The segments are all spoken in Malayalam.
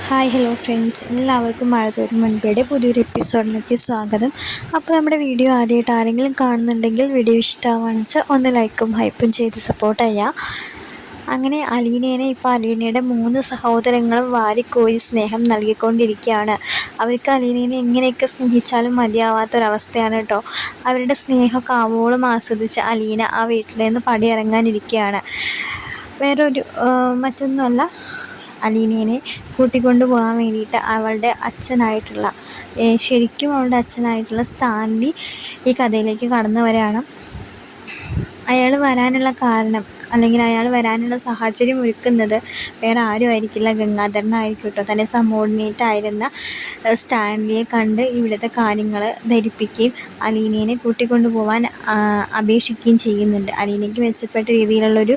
ഹായ് ഹലോ ഫ്രണ്ട്സ്, എല്ലാവർക്കും മഴ തോരും മുൻപേടെ പുതിയൊരു എപ്പിസോഡിലേക്ക് സ്വാഗതം. അപ്പോൾ നമ്മുടെ വീഡിയോ ആദ്യമായിട്ട് ആരെങ്കിലും കാണുന്നുണ്ടെങ്കിൽ വീഡിയോ ഇഷ്ടമാണെന്ന് വെച്ചാൽ ഒന്ന് ലൈക്കും ഹൈപ്പും ചെയ്ത് സപ്പോർട്ട് ചെയ്യാം. അങ്ങനെ ഇപ്പോൾ അലീനയുടെ 3 സഹോദരങ്ങളും വാരിക്കോരി സ്നേഹം നൽകിക്കൊണ്ടിരിക്കുകയാണ്. അവർക്ക് അലീനയെ എങ്ങനെയൊക്കെ സ്നേഹിച്ചാലും മതിയാവാത്തൊരവസ്ഥയാണ് കേട്ടോ. അവരുടെ സ്നേഹമൊക്കെ ആവോളം ആസ്വദിച്ച് അലീന ആ വീട്ടിൽ നിന്ന് പടിയിറങ്ങാനിരിക്കുകയാണ്. മറ്റൊന്നുമല്ല, അലീനയെ കൂട്ടിക്കൊണ്ടു പോകാൻ വേണ്ടിയിട്ട് അവളുടെ അച്ഛനായിട്ടുള്ള ശരിക്കും അവളുടെ അച്ഛനായിട്ടുള്ള സ്റ്റാൻലി ഈ കഥയിലേക്ക് കടന്നു വരികയാണ്. അയാൾ വരാനുള്ള കാരണം അല്ലെങ്കിൽ അയാൾ വരാനുള്ള സാഹചര്യം ഒരുക്കുന്നത് വേറെ ആരും ആയിരിക്കില്ല, ഗംഗാധരനായിരിക്കും കേട്ടോ. തൻ്റെ സബോർഡിനേറ്റ് ആയിരുന്ന സ്റ്റാൻലിയെ കണ്ട് ഇവിടുത്തെ കാര്യങ്ങൾ ധരിപ്പിക്കുകയും അലീനയെ കൂട്ടിക്കൊണ്ടു പോകാൻ അപേക്ഷിക്കുകയും ചെയ്യുന്നുണ്ട്. അലീനയ്ക്ക് മെച്ചപ്പെട്ട രീതിയിലുള്ളൊരു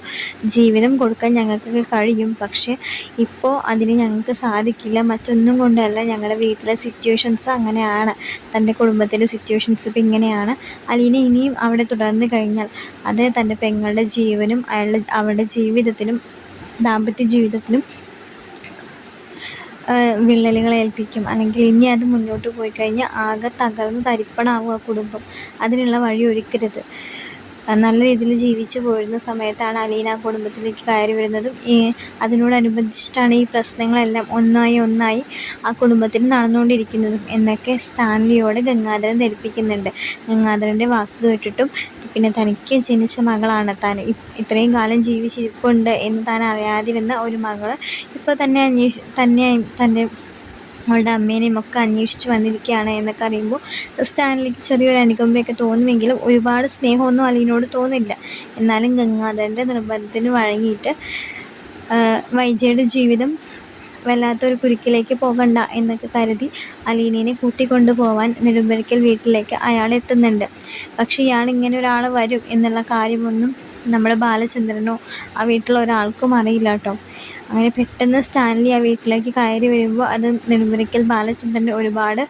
ജീവിതം കൊടുക്കാൻ ഞങ്ങൾക്കൊക്കെ കഴിയും, പക്ഷേ ഇപ്പോൾ അതിന് ഞങ്ങൾക്ക് സാധിക്കില്ല. മറ്റൊന്നും കൊണ്ടല്ല, ഞങ്ങളുടെ വീട്ടിലെ സിറ്റുവേഷൻസ് അങ്ങനെയാണ്, തൻ്റെ കുടുംബത്തിലെ സിറ്റുവേഷൻസ് ഇപ്പോൾ ഇങ്ങനെയാണ്. അലീന ഇനിയും അവിടെ തുടർന്ന് കഴിഞ്ഞാൽ അത് തൻ്റെ പെങ്ങളുടെ ജീവനും അവളുടെ ജീവിതത്തിനും ദാമ്പത്യ ജീവിതത്തിനും വിള്ളലുകൾ ഏൽപ്പിക്കും. അല്ലെങ്കിൽ ഇനി അത് മുന്നോട്ട് പോയി കഴിഞ്ഞാൽ ആകെ തകർന്ന് തരിപ്പണാവും ആ കുടുംബം. അതിനുള്ള വഴി ഒരുക്കരുത്. നല്ല രീതിയിൽ ജീവിച്ചു പോരുന്ന സമയത്താണ് അലീന കുടുംബത്തിലേക്ക് കയറി വരുന്നതും അതിനോടനുബന്ധിച്ചിട്ടാണ് ഈ പ്രശ്നങ്ങളെല്ലാം ഒന്നായി ആ കുടുംബത്തിൽ നടന്നുകൊണ്ടിരിക്കുന്നതും എന്നൊക്കെ സ്റ്റാൻലിയോട് ഗംഗാധരൻ ധരിപ്പിക്കുന്നുണ്ട്. ഗംഗാധരൻ്റെ വാക്ക് കേട്ടിട്ടും പിന്നെ തനിക്ക് ജനിച്ച മകളാണ് താൻ, ഇത്രയും കാലം ജീവിച്ചിരിപ്പുണ്ട് എന്ന് താൻ അറിയാതിരുന്ന ഒരു മകൾ ഇപ്പോൾ തന്നെ തൻ്റെ അവളുടെ അമ്മേനെയും ഒക്കെ അന്വേഷിച്ച് വന്നിരിക്കുകയാണ് എന്നൊക്കെ അറിയുമ്പോൾ സ്റ്റാൻലിക്ക് ചെറിയൊരു അനുകമ്പയൊക്കെ തോന്നുമെങ്കിലും ഒരുപാട് സ്നേഹമൊന്നും അലീനോട് തോന്നില്ല. എന്നാലും ഗംഗാധരൻ്റെ നിർബന്ധത്തിന് വഴങ്ങിയിട്ട് വൈജയുടെ ജീവിതം വല്ലാത്തൊരു കുരുക്കിലേക്ക് പോകണ്ട എന്നൊക്കെ കരുതി അലീനയെ കൂട്ടിക്കൊണ്ടു പോവാൻ നെടുമ്പരിക്കൽ വീട്ടിലേക്ക് അയാൾ എത്തുന്നുണ്ട്. പക്ഷേ ഇയാൾ ഇങ്ങനെ ഒരാൾ വരും എന്നുള്ള കാര്യമൊന്നും നമ്മുടെ ബാലചന്ദ്രനോ ആ വീട്ടിലുള്ള ഒരാൾക്കും അറിയില്ല കേട്ടോ. അങ്ങനെ പെട്ടെന്ന് സ്റ്റാൻലി ആ വീട്ടിലേക്ക് കയറി വരുമ്പോൾ അത് നെടുമ്പരിക്കൽ ബാലചന്ദ്രനെ ഒരുപാട്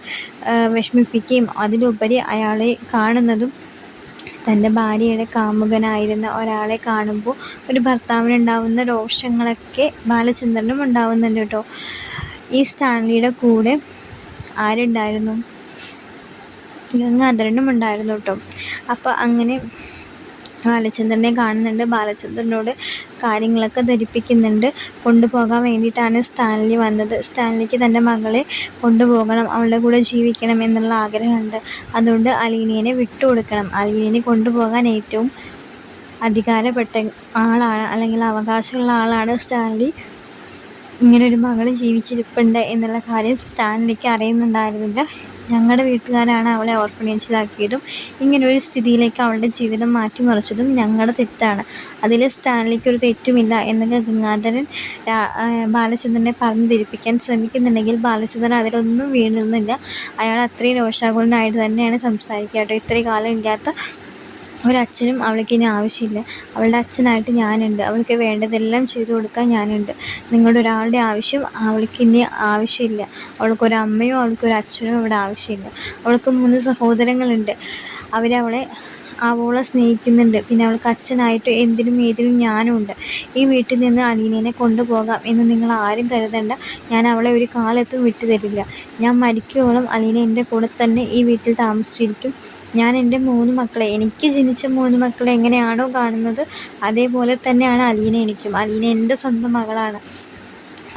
വിഷമിപ്പിക്കുകയും അതിലുപരി അയാളെ കാണുന്നതും തൻ്റെ ഭാര്യയുടെ കാമുകനായിരുന്ന ഒരാളെ കാണുമ്പോൾ ഒരു ഭർത്താവിനുണ്ടാവുന്ന രോഷങ്ങളൊക്കെ ബാലചന്ദ്രനും ഉണ്ടാവുന്നുണ്ട് കേട്ടോ. ഈ സ്റ്റാൻലിയുടെ കൂടെ ആരുണ്ടായിരുന്നു? ഗംഗാധരനും ഉണ്ടായിരുന്നു കേട്ടോ. അപ്പോൾ അങ്ങനെ ബാലചന്ദ്രനെ കാണുന്നുണ്ട്, ബാലചന്ദ്രനോട് കാര്യങ്ങളൊക്കെ ധരിപ്പിക്കുന്നുണ്ട്. കൊണ്ടുപോകാൻ വേണ്ടിയിട്ടാണ് സ്റ്റാൻലി വന്നത്. സ്റ്റാൻലിക്ക് തൻ്റെ മകളെ കൊണ്ടുപോകണം, അവളുടെ കൂടെ ജീവിക്കണം എന്നുള്ള ആഗ്രഹമുണ്ട്. അതുകൊണ്ട് അലീനയെ വിട്ടുകൊടുക്കണം. അലീനയെ കൊണ്ടുപോകാൻ ഏറ്റവും അധികാരപ്പെട്ട ആളാണ്, അല്ലെങ്കിൽ അവകാശമുള്ള ആളാണ് സ്റ്റാൻലി. ഇങ്ങനൊരു മകൾ ജീവിച്ചിരിപ്പുണ്ട് എന്നുള്ള കാര്യം സ്റ്റാൻലിക്ക് അറിയുന്നുണ്ടായിരുന്നില്ല. ഞങ്ങളുടെ വീട്ടുകാരാണ് അവളെ ഓർഫനേജിലാക്കിയതും ഇങ്ങനൊരു സ്ഥിതിയിലേക്ക് അവളുടെ ജീവിതം മാറ്റിമറിച്ചതും ഞങ്ങളുടെ തെറ്റാണ്. അതിൽ സ്റ്റാൻലിക്കൊരു തെറ്റുമില്ല എന്നൊക്കെ ഗംഗാധരൻ ബാലചന്ദ്രനെ പറഞ്ഞു ധരിപ്പിക്കാൻ ശ്രമിക്കുന്നുണ്ടെങ്കിൽ ബാലചന്ദ്രൻ അതിലൊന്നും വീഴുന്നില്ല. അയാൾ അത്രയും രോഷാകുലനായിട്ട് തന്നെയാണ് സംസാരിക്കുക കേട്ടോ. ഇത്രയും കാലം ഇല്ലാത്ത ഒരച്ഛനും അവൾക്ക് ഇനി ആവശ്യമില്ല. അവളുടെ അച്ഛനായിട്ട് ഞാനുണ്ട്, അവൾക്ക് വേണ്ടതെല്ലാം ചെയ്തു കൊടുക്കാൻ ഞാനുണ്ട്. നിങ്ങളുടെ ഒരാളുടെ ആവശ്യം അവൾക്ക് ഇനി ആവശ്യമില്ല. അവൾക്കൊരമ്മയോ അവൾക്കൊരച്ഛനോ ഇവിടെ ആവശ്യമില്ല. അവൾക്ക് 3 സഹോദരങ്ങളുണ്ട്, അവരവളെ ആവോളം സ്നേഹിക്കുന്നുണ്ട്. പിന്നെ അവൾക്ക് അച്ഛനായിട്ട് എന്തിനും ഏതിനും ഞാനും ഉണ്ട്. ഈ വീട്ടിൽ നിന്ന് അലീനയെ കൊണ്ടുപോകാം എന്ന് നിങ്ങൾ ആരും കരുതണ്ട. ഞാൻ അവളെ ഒരു കാലത്തും വിട്ടുതരില്ല. ഞാൻ മരിക്കുവോളം അലീന എൻ്റെ കൂടെ തന്നെ ഈ വീട്ടിൽ താമസിച്ചിരിക്കും. ഞാൻ എൻ്റെ 3 മക്കളെ, എനിക്ക് ജനിച്ച 3 മക്കളെ എങ്ങനെയാണോ കാണുന്നത് അതേപോലെ തന്നെയാണ് അലീന എനിക്കും. അലീന എൻ്റെ സ്വന്തം മകളാണ്.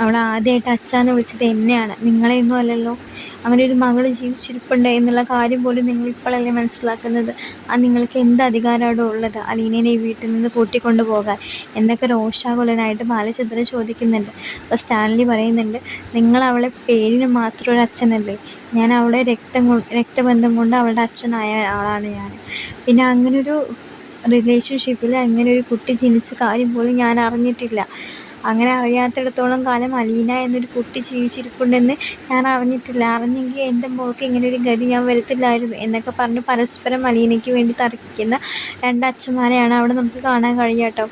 അവൾ ആദ്യമായിട്ട് അച്ഛാന്ന് വിളിച്ചത് എന്നെയാണ്, നിങ്ങളെയൊന്നും അല്ലല്ലോ. അങ്ങനെ ഒരു മകൾ ജീവിച്ചിരിപ്പുണ്ട് എന്നുള്ള കാര്യം പോലും നിങ്ങളിപ്പോഴല്ലേ മനസ്സിലാക്കുന്നത്. നിങ്ങൾക്ക് എന്ത് അധികാരമാണോ ഉള്ളത് അലീനയെ ഈ വീട്ടിൽ നിന്ന് കൂട്ടിക്കൊണ്ടു പോകാൻ എന്നൊക്കെ രോഷാകുലനായിട്ട് ബാലചന്ദ്രൻ ചോദിക്കുന്നുണ്ട്. അപ്പോൾ സ്റ്റാൻലി പറയുന്നുണ്ട്, നിങ്ങൾ അവളെ പേരിന് മാത്രം ഒരു അച്ഛനല്ലേ, ഞാൻ അവളെ രക്തബന്ധം കൊണ്ട് അവളുടെ അച്ഛനായ ആളാണ് ഞാൻ. പിന്നെ അങ്ങനൊരു റിലേഷൻഷിപ്പിൽ അങ്ങനെ ഒരു കുട്ടി ജനിച്ച കാര്യം പോലും ഞാൻ അറിഞ്ഞിട്ടില്ല. അങ്ങനെ അറിയാത്തിടത്തോളം കാലം അലീന എന്നൊരു കുട്ടി ജീവിച്ചിരിപ്പുണ്ടെന്ന് ഞാൻ അറിഞ്ഞിട്ടില്ല. അറിഞ്ഞെങ്കിൽ എൻ്റെ മോൾക്ക് ഇങ്ങനൊരു ഗതി ഞാൻ വരുത്തില്ലായിരുന്നു എന്നൊക്കെ പറഞ്ഞ് പരസ്പരം അലീനയ്ക്ക് വേണ്ടി തർക്കിക്കുന്ന 2 അച്ഛന്മാരെയാണ് അവിടെ നമുക്ക് കാണാൻ കഴിയുക കേട്ടോ.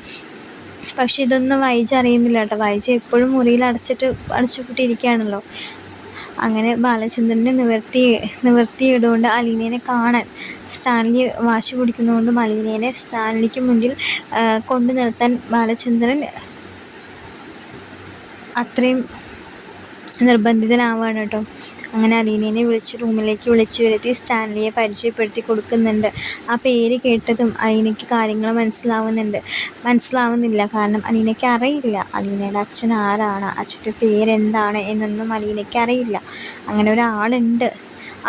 പക്ഷെ ഇതൊന്നും വൈജ അറിയുന്നില്ല കേട്ടോ. വൈജ എപ്പോഴും മുറിയിൽ അടച്ചുപൂട്ടിയിരിക്കുകയാണല്ലോ. അങ്ങനെ ബാലചന്ദ്രനെ നിവർത്തിയിടുകൊണ്ട് അലീനയെ കാണാൻ സ്റ്റാൻലി വാശി പിടിക്കുന്നതുകൊണ്ടും അലീനയെ സ്റ്റാൻലിക്ക് മുന്നിൽ കൊണ്ടു നിർത്താൻ ബാലചന്ദ്രൻ അത്രയും നിർബന്ധിതനാവുകയാണ് കേട്ടോ. അങ്ങനെ അലീനയെ റൂമിലേക്ക് വിളിച്ചു വരുത്തി സ്റ്റാൻലിയെ പരിചയപ്പെടുത്തി കൊടുക്കുന്നുണ്ട്. ആ പേര് കേട്ടതും അലീനയ്ക്ക് കാര്യങ്ങൾ മനസ്സിലാവുന്നില്ല. കാരണം അലീനയ്ക്ക് അറിയില്ല അലീനയുടെ അച്ഛൻ ആരാണ്, അച്ഛൻ്റെ പേരെന്താണ് എന്നൊന്നും അലീനയ്ക്ക് അറിയില്ല. അങ്ങനെ ഒരാളുണ്ട്,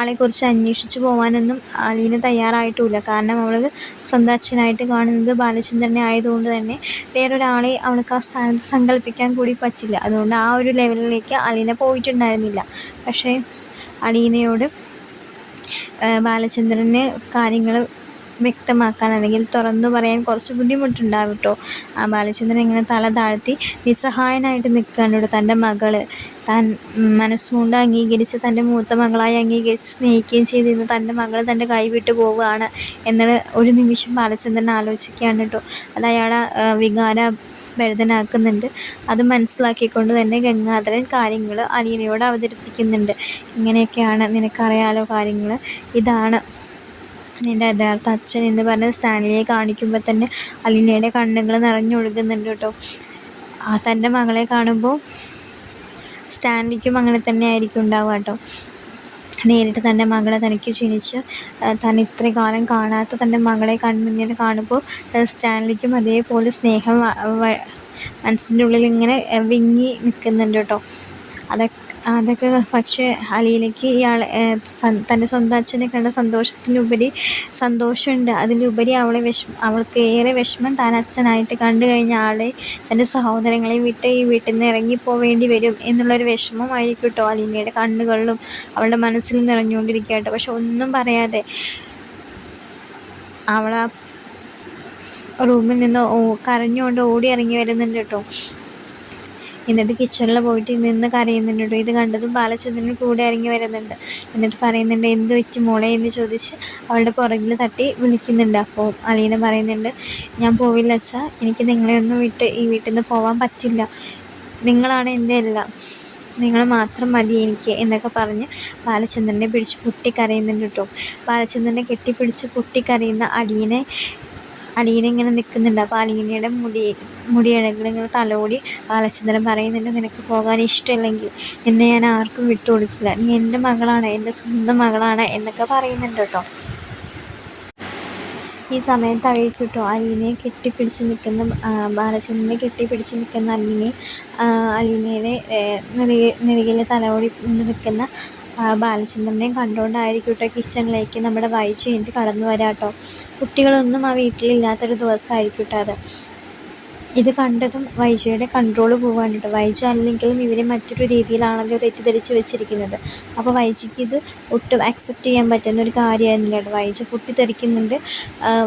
ആളെക്കുറിച്ച് അന്വേഷിച്ച് പോകാനൊന്നും അലീന തയ്യാറായിട്ടില്ല. കാരണം അവൾ സ്വന്തം അച്ഛനായിട്ട് കാണുന്നത് ബാലചന്ദ്രനെ ആയതുകൊണ്ട് തന്നെ വേറൊരാളെ അവൾക്ക് ആ സ്ഥാനത്ത് സങ്കല്പിക്കാൻ കൂടി പറ്റില്ല. അതുകൊണ്ട് ആ ഒരു ലെവലിലേക്ക് അലീന പോയിട്ടുണ്ടായിരുന്നില്ല. പക്ഷേ അലീനയോട് ബാലചന്ദ്രന് കാര്യങ്ങൾ വ്യക്തമാക്കാൻ അല്ലെങ്കിൽ തുറന്നു പറയാൻ കുറച്ച് ബുദ്ധിമുട്ടുണ്ടാവും കേട്ടോ. ബാലചന്ദ്രൻ ഇങ്ങനെ തല താഴ്ത്തി നിസ്സഹായനായിട്ട് നിൽക്കുകയാണ് കേട്ടോ. തൻ്റെ മകള് താൻ മനസ്സുകൊണ്ട് അംഗീകരിച്ച് തൻ്റെ മൂത്ത മകളായി അംഗീകരിച്ച് സ്നേഹിക്കുകയും ചെയ്തിരുന്ന തൻ്റെ മകൾ തൻ്റെ കൈവിട്ട് പോവുകയാണ് എന്നുള്ള ഒരു നിമിഷം ബാലചന്ദ്രൻ ആലോചിക്കുകയാണ് കേട്ടോ. അത് അയാളെ ഭരിതനാക്കുന്നുണ്ട്. അത് മനസ്സിലാക്കിക്കൊണ്ട് തന്നെ ഗംഗാധരൻ കാര്യങ്ങൾ അലീനയോട് അവതരിപ്പിക്കുന്നുണ്ട്. ഇങ്ങനെയൊക്കെയാണ്, നിനക്കറിയാലോ കാര്യങ്ങൾ, ഇതാണ് നിൻ്റെ യഥാർത്ഥ അച്ഛൻ എന്ന് പറഞ്ഞ് സ്റ്റാൻലിയെ കാണിക്കുമ്പോൾ തന്നെ അലീനയുടെ കണ്ണുകൾ നിറഞ്ഞൊഴുകുന്നുണ്ട് കേട്ടോ. തൻ്റെ മകളെ കാണുമ്പോൾ സ്റ്റാൻലിക്കും അങ്ങനെ തന്നെ ആയിരിക്കും ഉണ്ടാവുക കേട്ടോ. നേരിട്ട് തൻ്റെ മകളെ തനിക്ക് ക്ഷണിച്ച് താൻ ഇത്രയും കാലം കാണാത്ത തൻ്റെ മകളെ കൺമുന്നിൽ കാണുമ്പോൾ സ്റ്റാൻലിക്കും അതേപോലെ സ്നേഹം മനസ്സിൻ്റെ ഉള്ളിൽ ഇങ്ങനെ വിങ്ങി നിൽക്കുന്നുണ്ട് കേട്ടോ. അതൊക്കെ പക്ഷേ അലീനയ്ക്ക് തൻ്റെ സ്വന്തം അച്ഛനെ കണ്ട സന്തോഷത്തിനുപരി സന്തോഷമുണ്ട്. അതിലുപരി അവൾക്ക് ഏറെ വിഷമം താൻ അച്ഛനായിട്ട് കണ്ടു കഴിഞ്ഞ ആളെ, തൻ്റെ സഹോദരങ്ങളെ വിട്ട് ഈ വീട്ടിൽ നിന്ന് ഇറങ്ങിപ്പോവേണ്ടി വരും എന്നുള്ളൊരു വിഷമമായിരിക്കും കേട്ടോ അലീനയുടെ കണ്ണുകളിലും അവളുടെ മനസ്സിലും നിറഞ്ഞുകൊണ്ടിരിക്കുക കേട്ടോ. പക്ഷെ ഒന്നും പറയാതെ അവൾ ആ റൂമിൽ നിന്ന് കരഞ്ഞുകൊണ്ട് ഓടി ഇറങ്ങി വരുന്നുണ്ട് കേട്ടോ. എന്നിട്ട് കിച്ചണിൽ പോയിട്ട് നിന്ന് കരയുന്നുണ്ട് കേട്ടോ. ഇത് കണ്ടതും ബാലചന്ദ്രൻ കൂടെ ഇറങ്ങി വരുന്നുണ്ട്. എന്നിട്ട് പറയുന്നുണ്ട്, എന്ത് വെച്ച് മോളെ എന്ന് ചോദിച്ച് അവളുടെ പുറകിൽ തട്ടി വിളിക്കുന്നുണ്ട്. അപ്പോൾ അലീന പറയുന്നുണ്ട്, ഞാൻ പോവില്ല അച്ഛാ, എനിക്ക് നിങ്ങളെ ഒന്നും വിട്ട് ഈ വീട്ടിൽ നിന്ന് പോകാൻ പറ്റില്ല, നിങ്ങളാണ് എൻ്റെ എല്ലാം, നിങ്ങൾ മാത്രം മതി എനിക്ക് എന്നൊക്കെ പറഞ്ഞ് ബാലചന്ദ്രനെ പിടിച്ച് പൊട്ടിക്കരയുന്നുണ്ട് കേട്ടോ. ബാലചന്ദ്രനെ കെട്ടിപ്പിടിച്ച് പൊട്ടിക്കരയുന്ന അലീന ഇങ്ങനെ നിൽക്കുന്നുണ്ട്. അപ്പോൾ അലീനയുടെ മുടിയിഴകൾ ഇങ്ങനെ തലോടി ബാലചന്ദ്രൻ പറയുന്നുണ്ട്, നിനക്ക് പോകാൻ ഇഷ്ടമില്ലെങ്കിൽ എന്നെ ഞാൻ ആർക്കും വിട്ടുകൊടുക്കില്ല, നീ എൻ്റെ മകളാണ്, എൻ്റെ സ്വന്തം മകളാണ് എന്നൊക്കെ പറയുന്നുണ്ട് കേട്ടോ. ഈ സമയത്തായിരിക്കും കേട്ടോ അലീനയെ കെട്ടിപ്പിടിച്ച് നിൽക്കുന്ന ബാലചന്ദ്രനെ കെട്ടിപ്പിടിച്ച് നിൽക്കുന്ന അലീനയുടെ നെറുകിൽ തലോടി നിൽക്കുന്ന ബാലചന്ദ്രനെയും കണ്ടുകൊണ്ടായിരിക്കും കേട്ടോ കിച്ചണിലേക്ക് നമ്മുടെ വൈജയന്തി കടന്നു വരാം കേട്ടോ. കുട്ടികളൊന്നും ആ വീട്ടിലില്ലാത്തൊരു ദിവസമായിരിക്കും കേട്ടോ അത്. ഇത് കണ്ടതും വൈജയുടെ കൺട്രോൾ പോകാൻ കേട്ടോ. വൈജ അല്ലെങ്കിലും ഇവരെ മറ്റൊരു രീതിയിലാണല്ലോ തെറ്റിദ്ധരിച്ച് വെച്ചിരിക്കുന്നത്. അപ്പോൾ വൈജയ്ക്ക് ഇത് ഒട്ടും അക്സെപ്റ്റ് ചെയ്യാൻ പറ്റുന്ന ഒരു കാര്യമായിരുന്നില്ല കേട്ടോ. വൈജ പൊട്ടിത്തെറിക്കുന്നുണ്ട്.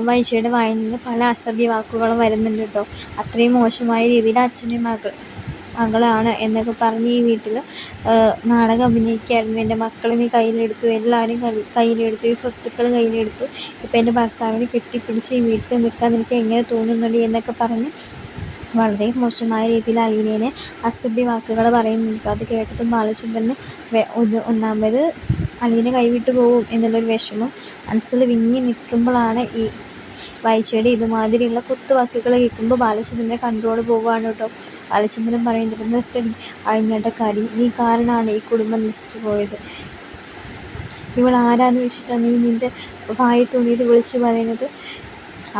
വൈജയുടെ വായിൽ നിന്ന് പല അസഭ്യ വാക്കുകളും വരുന്നുണ്ട് കേട്ടോ. അത്രയും മോശമായ രീതിയിൽ അച്ഛനെയും മകളാണ് എന്നൊക്കെ പറഞ്ഞ് ഈ വീട്ടിൽ നാടകം അഭിനയിക്കുകയായിരുന്നു. എൻ്റെ മക്കളെ നീ കയ്യിലെടുത്തു, എല്ലാവരും കയ്യിലെടുത്തു, ഈ സ്വത്തുക്കൾ കയ്യിലെടുത്തു, ഇപ്പം എൻ്റെ ഭർത്താവിനെ കെട്ടിപ്പിടിച്ച് ഈ വീട്ടിൽ നിൽക്കാൻ എനിക്ക് എങ്ങനെ തോന്നുന്നുണ്ട് എന്നൊക്കെ പറഞ്ഞ് വളരെ മോശമായ രീതിയിൽ അലീനയെ അസഭ്യ വാക്കുകൾ പറയുന്നുണ്ട്. അത് കേട്ടതും ബാലചന്ദ്രന് ഒന്നാമത് അലീന കൈവിട്ടു പോകും എന്നുള്ളൊരു വിഷമം മനസ്സിൽ വിങ്ങി നിൽക്കുമ്പോഴാണ് ഈ വൈജയുടെ ഇതുമാതിരിയുള്ള കുത്തുവാക്കുകൾ കേൾക്കുമ്പോൾ ബാലചന്ദ്രൻ്റെ കൺട്രോൾ പോവുകയാണ് കേട്ടോ. ബാലചന്ദ്രൻ പറയുന്നത്, നിർത്തടി അഴിഞ്ഞടക്കാരി, നീ കാരണമാണ് ഈ കുടുംബം നശിച്ചു പോയത്, ഇവൾ ആരാന്ന് വെച്ചിട്ടാണ് നീ നിൻ്റെ വായി തുണിയത് വിളിച്ച് പറയുന്നത്.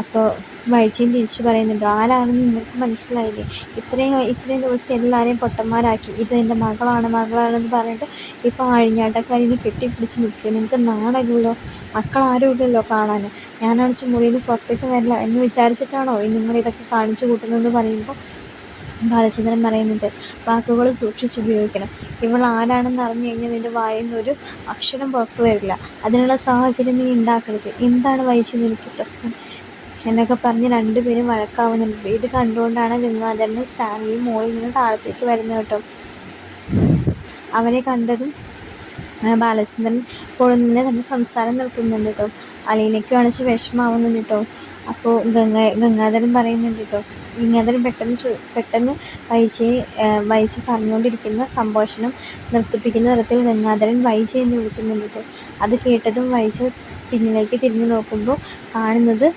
അപ്പോൾ വൈജയും തിരിച്ചു പറയുന്നുണ്ട്, ആരാണെന്ന് നിങ്ങൾക്ക് മനസ്സിലായില്ലേ, ഇത്രയും ദിവസം എല്ലാവരെയും പൊട്ടന്മാരാക്കി, ഇത് എൻ്റെ മകളാണെന്ന് പറഞ്ഞിട്ട് ഇപ്പോൾ അഴിഞ്ഞാട്ടക്കാരിനെ കെട്ടിപ്പിടിച്ച് നിൽക്കുക, നിങ്ങൾക്ക് നാണമില്ലല്ലോ, മക്കളാരും ഇല്ലല്ലോ കാണാൻ, ഞാനാണിച്ച് മുറിയിൽ പുറത്തേക്ക് വരില്ല എന്ന് വിചാരിച്ചിട്ടാണോ നിങ്ങളിതൊക്കെ കാണിച്ചു കൂട്ടുന്നതെന്ന് പറയുമ്പോൾ ബാലചന്ദ്രൻ പറയുന്നുണ്ട്, വാക്കുകൾ സൂക്ഷിച്ചുപയോഗിക്കണം, ഇവൾ ആരാണെന്ന് അറിഞ്ഞു കഴിഞ്ഞാൽ നിൻ്റെ വായിൽ നിന്നൊരു അക്ഷരം പുറത്തു വരില്ല, അതിനുള്ള സാഹചര്യം നീ ഉണ്ടാക്കരുത്, എന്താണ് വൈജി നിനക്ക് പ്രശ്നം എന്നൊക്കെ പറഞ്ഞ് രണ്ടുപേരും വഴക്കാവുന്നുണ്ട്. ഇത് കണ്ടുകൊണ്ടാണ് ഗംഗാധരനും സ്റ്റാൻലിയും മോളിൽ നിന്ന് താഴത്തേക്ക് വരുന്നത് കേട്ടോ. അവരെ കണ്ടതും ബാലചന്ദ്രൻ പൊടുന്നതിനെ തന്നെ സംസാരം നിർത്തുന്നുണ്ട് കേട്ടോ. അലീനയ്ക്ക് കാണിച്ച് വിഷമാവുന്നുണ്ട് കേട്ടോ. അപ്പോൾ ഗംഗാധരൻ പറയുന്നുണ്ട് കേട്ടോ. ഗംഗാധരൻ പെട്ടെന്ന് വൈജി പറഞ്ഞുകൊണ്ടിരിക്കുന്ന സംഭാഷണം നിർത്തിപ്പിക്കുന്ന തരത്തിൽ ഗംഗാധരൻ വൈജി എന്ന് വിളിക്കുന്നുണ്ട് കേട്ടോ. അത് കേട്ടതും വൈജി പിന്നിലേക്ക് തിരിഞ്ഞു നോക്കുമ്പോൾ കാണുന്നത്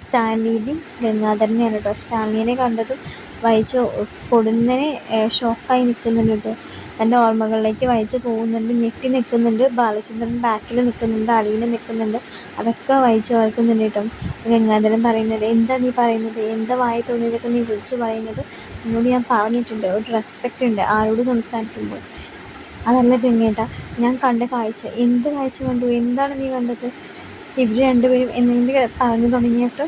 സ്റ്റാൻലിയുടെയും ഗംഗാധരനെയാണ് കേട്ടോ. സ്റ്റാൻലിനെ കണ്ടതും വൈജ പൊടുന്നതിനെ ഷോക്കായി നിൽക്കുന്നുണ്ട് കേട്ടോ. തൻ്റെ ഓർമ്മകളിലേക്ക് വഹിച്ച് പോകുന്നുണ്ട്. ഞെട്ടി നിൽക്കുന്നുണ്ട്. ബാലചന്ദ്രൻ ബാക്കിൽ നിൽക്കുന്നുണ്ട്, അലീന നിൽക്കുന്നുണ്ട്. അതൊക്കെ വഹിച്ച് ഓർക്കുന്നുണ്ട് കേട്ടോ. ഗംഗാധരൻ പറയുന്നത്, എന്താ നീ പറയുന്നത്, എന്താ വായി തോന്നിയതൊക്കെ നീ വിളിച്ച് പറയുന്നത്, എന്നോട് ഞാൻ പറഞ്ഞിട്ടുണ്ട്, ഒരു റെസ്പെക്റ്റ് ഉണ്ട് ആരോട് സംസാരിക്കുമ്പോൾ. അതല്ല ഗംഗേട്ടാ, ഞാൻ കണ്ട കാഴ്ച. എന്ത് കാഴ്ച കണ്ടു, എന്താണ് നീ കണ്ടത്? ഇവർ രണ്ടുപേരും എന്തെങ്കിലും പറഞ്ഞു തുടങ്ങിയിട്ട്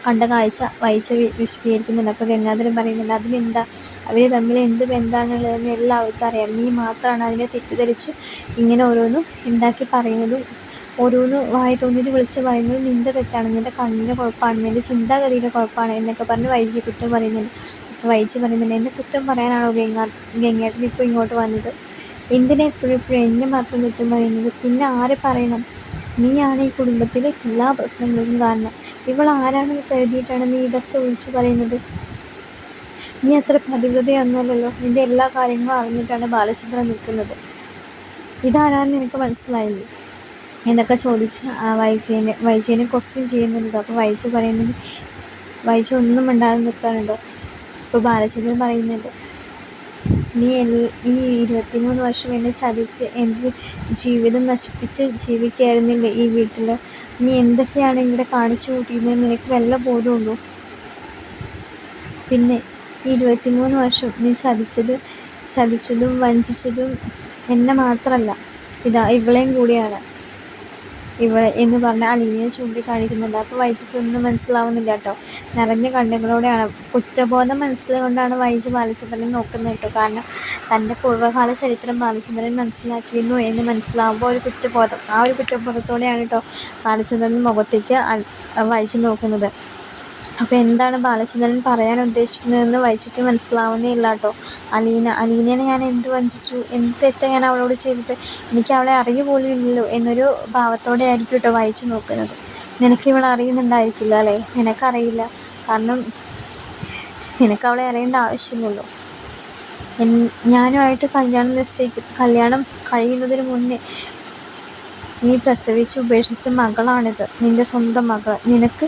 കണ്ട കാഴ്ച വഹിച്ച് വിശദീകരിക്കുന്നുണ്ട്. അപ്പോൾ ഗംഗാധരൻ പറയുന്നുണ്ട്, അതിനെന്താ, അവർ തമ്മിൽ എന്ത് ബന്ധമാണുള്ളതെന്ന് എല്ലാവർക്കും അറിയാം. നീ മാത്രമാണ് അതിനെ തെറ്റിദ്ധരിച്ച് ഇങ്ങനെ ഓരോന്നും ഉണ്ടാക്കി പറയുന്നതും ഓരോന്ന് വായി തോന്നിയിട്ട് വിളിച്ച് പറയുന്നത് നിൻ്റെ തെറ്റാണ്, നിൻ്റെ കണ്ണിൻ്റെ കുഴപ്പമാണ്, നിൻ്റെ ചിന്താഗതിയുടെ കുഴപ്പമാണ് എന്നൊക്കെ പറഞ്ഞ് വൈജി കുറ്റം പറയുന്നുണ്ട്. അപ്പോൾ വൈജി പറയുന്നുണ്ട്, എന്നെ കുറ്റം പറയാനാണോ ഗംഗേട്ടൻ ഇപ്പോൾ ഇങ്ങോട്ട് വന്നത്? എന്തിനാ എപ്പോഴും എന്നെ മാത്രം കുറ്റം പറയുന്നത്? പിന്നെ ആരെ പറയണം? നീയാണ് ഈ കുടുംബത്തിലെ എല്ലാ പ്രശ്നങ്ങൾക്കും കാരണം. ഇവൾ ആരാണെന്ന് കരുതിയിട്ടാണ് നീ ഇതൊക്കെ വിളിച്ച് പറയുന്നത്? നീ അത്ര പതിവ്രതയൊന്നുമല്ലല്ലോ. നിൻ്റെ എല്ലാ കാര്യങ്ങളും അറിഞ്ഞിട്ടാണ് ബാലചന്ദ്രൻ നിൽക്കുന്നത്. ഇതാരാണെന്ന് നിനക്ക് മനസ്സിലായില്ലേ എന്നൊക്കെ ചോദിച്ച് വൈജയനെ ക്വസ്റ്റ്യൻ ചെയ്യുന്നുണ്ട്. അപ്പോൾ വൈജു പറയുന്നത്, വൈജു ഒന്നും മിണ്ടാതെ നിൽക്കാനുണ്ടോ? അപ്പോൾ ബാലചന്ദ്രൻ പറയുന്നുണ്ട്, നീ ഈ 23 വർഷം എന്നെ ചതിച്ച് എൻ്റെ ജീവിതം നശിപ്പിച്ച് ജീവിക്കുകയായിരുന്നില്ലേ ഈ വീട്ടിൽ? നീ എന്തൊക്കെയാണ് ഇവിടെ കാണിച്ചു കൂട്ടിയിരുന്നത് നിനക്ക് വല്ല ബോധമുണ്ടോ? പിന്നെ ഈ 23 വർഷം നീ ചതിച്ചതും വഞ്ചിച്ചതും എന്നെ മാത്രമല്ല, ഇവളെയും കൂടിയാണ്. ഇവളെ എന്ന് പറഞ്ഞാൽ അലീനയെ ചൂണ്ടിക്കാണിക്കുന്നുണ്ട്. അപ്പോൾ വൈജിക്കൊന്നും മനസ്സിലാവുന്നില്ല കേട്ടോ. നിറഞ്ഞ കണ്ണുകളോടെയാണ്, കുറ്റബോധം മനസ്സിലുകൊണ്ടാണ് വൈജി ബാലചന്ദ്രനെ നോക്കുന്നത് കേട്ടോ. കാരണം തൻ്റെ പൂർവ്വകാല ചരിത്രം ബാലചന്ദ്രൻ മനസ്സിലാക്കിയിരുന്നു എന്ന് മനസ്സിലാവുമ്പോൾ ഒരു കുറ്റബോധം, ആ ഒരു കുറ്റബോധത്തോടെയാണ് കേട്ടോ ബാലചന്ദ്രൻ മുഖത്തേക്ക് വൈജി നോക്കുന്നത്. അപ്പോൾ എന്താണ് ബാലചന്ദ്രൻ പറയാൻ ഉദ്ദേശിക്കുന്നതെന്ന് വൈജിക്ക് മനസ്സിലാവുന്നേ ഇല്ല കേട്ടോ. അലീനയെ ഞാൻ എന്ത് വഞ്ചിച്ചു, എന്ത് തെറ്റാ ഞാൻ അവളോട് ചെയ്തത്, എനിക്ക് അവളെ അറിയ പോലും ഇല്ലല്ലോ എന്നൊരു ഭാവത്തോടെ ആയിരിക്കും കേട്ടോ വൈജി നോക്കുന്നത്. നിനക്ക് ഇവളെ അറിയുന്നുണ്ടായിരിക്കില്ല അല്ലേ? നിനക്കറിയില്ല, കാരണം നിനക്ക് അവളെ അറിയേണ്ട ആവശ്യമില്ലല്ലോ. ഞാനുമായിട്ട് കല്യാണം കഴിയുന്നതിന് മുന്നേ നീ പ്രസവിച്ച് ഉപേക്ഷിച്ച മകളാണിത്, നിൻ്റെ സ്വന്തം മകൾ. നിനക്ക്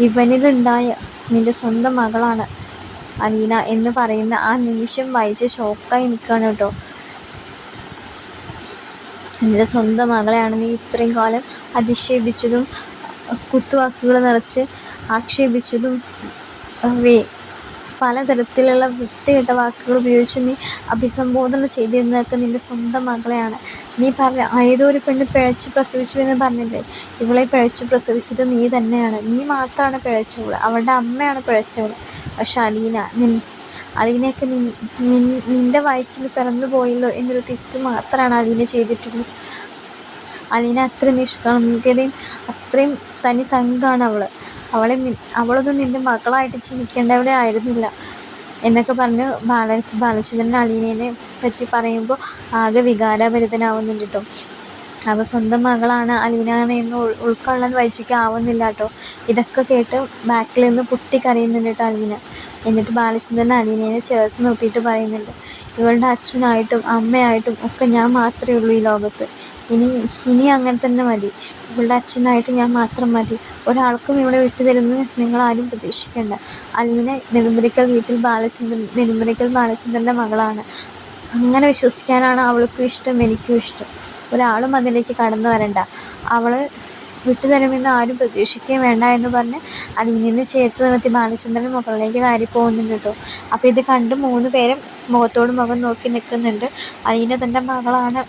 ഇവനിലുണ്ടായ നിൻ്റെ സ്വന്തം മകളാണ് അലീന എന്ന് പറയുന്ന ആ നിമിഷം വൈജി ഷോക്കായി നിൽക്കുകയാണ് കേട്ടോ. നിൻ്റെ സ്വന്തം മകളെയാണ് നീ ഇത്രയും കാലം അധിക്ഷേപിച്ചതും കുത്തുവാക്കുകൾ നിറച്ച് ആക്ഷേപിച്ചതും പലതരത്തിലുള്ള വൃത്തികെട്ട വാക്കുകൾ ഉപയോഗിച്ച് നീ അഭിസംബോധന ചെയ്തിരുന്നതൊക്കെ നിൻ്റെ സ്വന്തം മകളെയാണ്. നീ ഏതോ ഒരു പെണ്ണ് പിഴച്ച് പ്രസവിച്ചു എന്ന് പറഞ്ഞില്ലേ? ഇവളെ പിഴച്ച് പ്രസവിച്ചിട്ട് നീ തന്നെയാണ്. നീ മാത്രമാണ് പിഴച്ചവൾ, അവളുടെ അമ്മയാണ് പിഴച്ചവൾ. പക്ഷെ അലീനയൊക്കെ നിൻ്റെ വയറ്റിൽ പിറന്നു പോയല്ലോ എന്നൊരു തെറ്റ് മാത്രമാണ് അലീന ചെയ്തിട്ടുള്ളത്. അലീന അത്രയും നിഷ്കളങ്കതയും അത്രയും തനി തങ്കാണ് അവളൊന്നും നിൻ്റെ മകളായിട്ട് ജനിക്കേണ്ടവളെ ആയിരുന്നില്ല എന്നൊക്കെ പറഞ്ഞ് ബാലചന്ദ്രൻ അലീനയെ പറ്റി പറയുമ്പോൾ ആകെ വികാരഭരിതനാവുന്നുണ്ട് കേട്ടോ. അപ്പോൾ സ്വന്തം മകളാണ് അലീന എന്ന് ഉൾക്കൊള്ളാൻ വൈജിക്ക് ആവുന്നില്ല കേട്ടോ. ഇതൊക്കെ കേട്ട് ബാക്കിൽ നിന്ന് പൊട്ടിക്കരയുന്നുണ്ട് കേട്ടോ അലീന. എന്നിട്ട് ബാലചന്ദ്രൻ അലീനയെ ചേർത്ത് നിർത്തിയിട്ട് പറയുന്നുണ്ട്, ഇവളുടെ അച്ഛനായിട്ടും അമ്മയായിട്ടും ഒക്കെ ഞാൻ മാത്രമേ ഉള്ളൂ ഈ ലോകത്ത്. ഇനി അങ്ങനെ തന്നെ മതി. ഇവളുടെ അച്ഛനായിട്ട് ഞാൻ മാത്രം മതി. ഒരാൾക്കും ഇവിടെ വിട്ടുതരുമെന്ന് നിങ്ങളാരും പ്രതീക്ഷിക്കേണ്ട. അലീന നെടുമ്പുരയ്ക്കൽ വീട്ടിൽ ബാലചന്ദ്രൻ്റെ മകളാണ്. അങ്ങനെ വിശ്വസിക്കാനാണ് അവൾക്കും ഇഷ്ടം, എനിക്കും ഇഷ്ടം. ഒരാളും അതിലേക്ക് കടന്നു വരണ്ട. അവൾ വിട്ടുതരുമെന്ന് ആരും പ്രതീക്ഷിക്കുകയും വേണ്ട എന്ന് പറഞ്ഞ് അലീനയെ ചേർത്ത് നിർത്തി ബാലചന്ദ്രൻ മുകളിലേക്ക് കയറി പോകുന്നുണ്ട് കേട്ടോ. അപ്പോൾ ഇത് കണ്ട് 3 പേരും മുഖത്തോട് മുഖം നോക്കി നിൽക്കുന്നുണ്ട്. അലീന തൻ്റെ മകളാണ്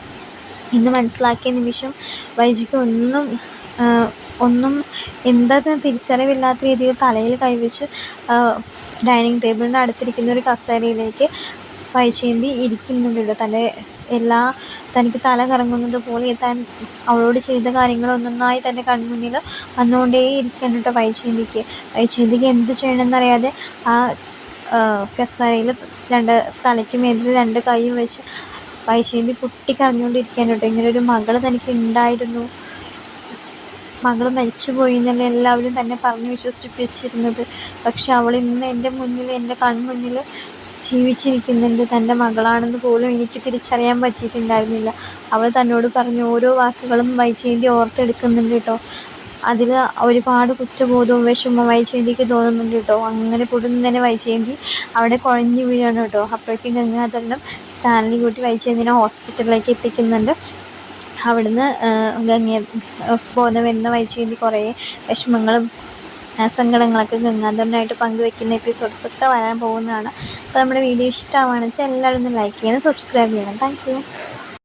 എന്ന് മനസ്സിലാക്കിയ നിമിഷം വൈജിക്ക് ഒന്നും എന്താന്ന് തിരിച്ചറിവില്ലാത്ത രീതിയിൽ തലയിൽ കൈവച്ച് ഡൈനിങ് ടേബിളിൻ്റെ അടുത്തിരിക്കുന്ന ഒരു കസേരയിലേക്ക് വൈജയന്തി ഇരിക്കുന്നുണ്ട്. തനിക്ക് തല കറങ്ങുന്നത് പോലെ താൻ അവളോട് ചെയ്ത കാര്യങ്ങളൊന്നൊന്നായി തൻ്റെ കൺമുന്നിൽ വന്നുകൊണ്ടേ ഇരിക്കുന്നുണ്ട് വൈജയന്തിക്ക് എന്ത് ചെയ്യണമെന്നറിയാതെ ആ കസേരയിൽ തലയ്ക്ക് മേലിൽ 2 കൈയും വെച്ച് വൈജയന്തി പൊട്ടിക്കരഞ്ഞുകൊണ്ടിരിക്കുകയാണ് കേട്ടോ. ഇങ്ങനൊരു മകൾ തനിക്ക് ഉണ്ടായിരുന്നു, മകൾ മരിച്ചുപോയി എന്നല്ല എല്ലാവരും തന്നെ പറഞ്ഞ് വിശ്വസിപ്പിച്ചിരുന്നത്. പക്ഷെ അവൾ ഇന്ന് എൻ്റെ കൺമുന്നിൽ ജീവിച്ചിരിക്കുന്നുണ്ട്. തൻ്റെ മകളാണെന്ന് പോലും എനിക്ക് തിരിച്ചറിയാൻ പറ്റിയിട്ടുണ്ടായിരുന്നില്ല. അവൾ തന്നോട് പറഞ്ഞ ഓരോ വാക്കുകളും വൈജയന്തി ഓർത്തെടുക്കുന്നുണ്ട് കേട്ടോ. അതിൽ ഒരുപാട് കുറ്റബോധവും വിഷമവും വൈജയന്തിക്ക് തോന്നുന്നുണ്ട് കേട്ടോ. അങ്ങനെ പൊടുന്നതിന് വൈജയന്തി അവിടെ കുഴഞ്ഞു വീഴാണ് കേട്ടോ. അപ്പോഴേക്കും ഗംഗാധരനും സ്റ്റാൻലി കൂട്ടി വൈജയന്തിനെ ഹോസ്പിറ്റലിലേക്ക് എത്തിക്കുന്നുണ്ട്. അവിടുന്ന് ബോധം വരുന്ന വൈജയന്തി കുറേ വിഷമങ്ങളും സങ്കടങ്ങളൊക്കെ ഗംഗാധരനായിട്ട് പങ്കുവെക്കുന്ന എപ്പിസോഡ്സൊക്കെ വരാൻ പോകുന്നതാണ്. അപ്പോൾ നമ്മുടെ വീഡിയോ ഇഷ്ടമാണെന്ന് വെച്ചാൽ എല്ലാവരും ഒന്ന് ലൈക്ക് ചെയ്യണം, സബ്സ്ക്രൈബ് ചെയ്യണം. Thank you.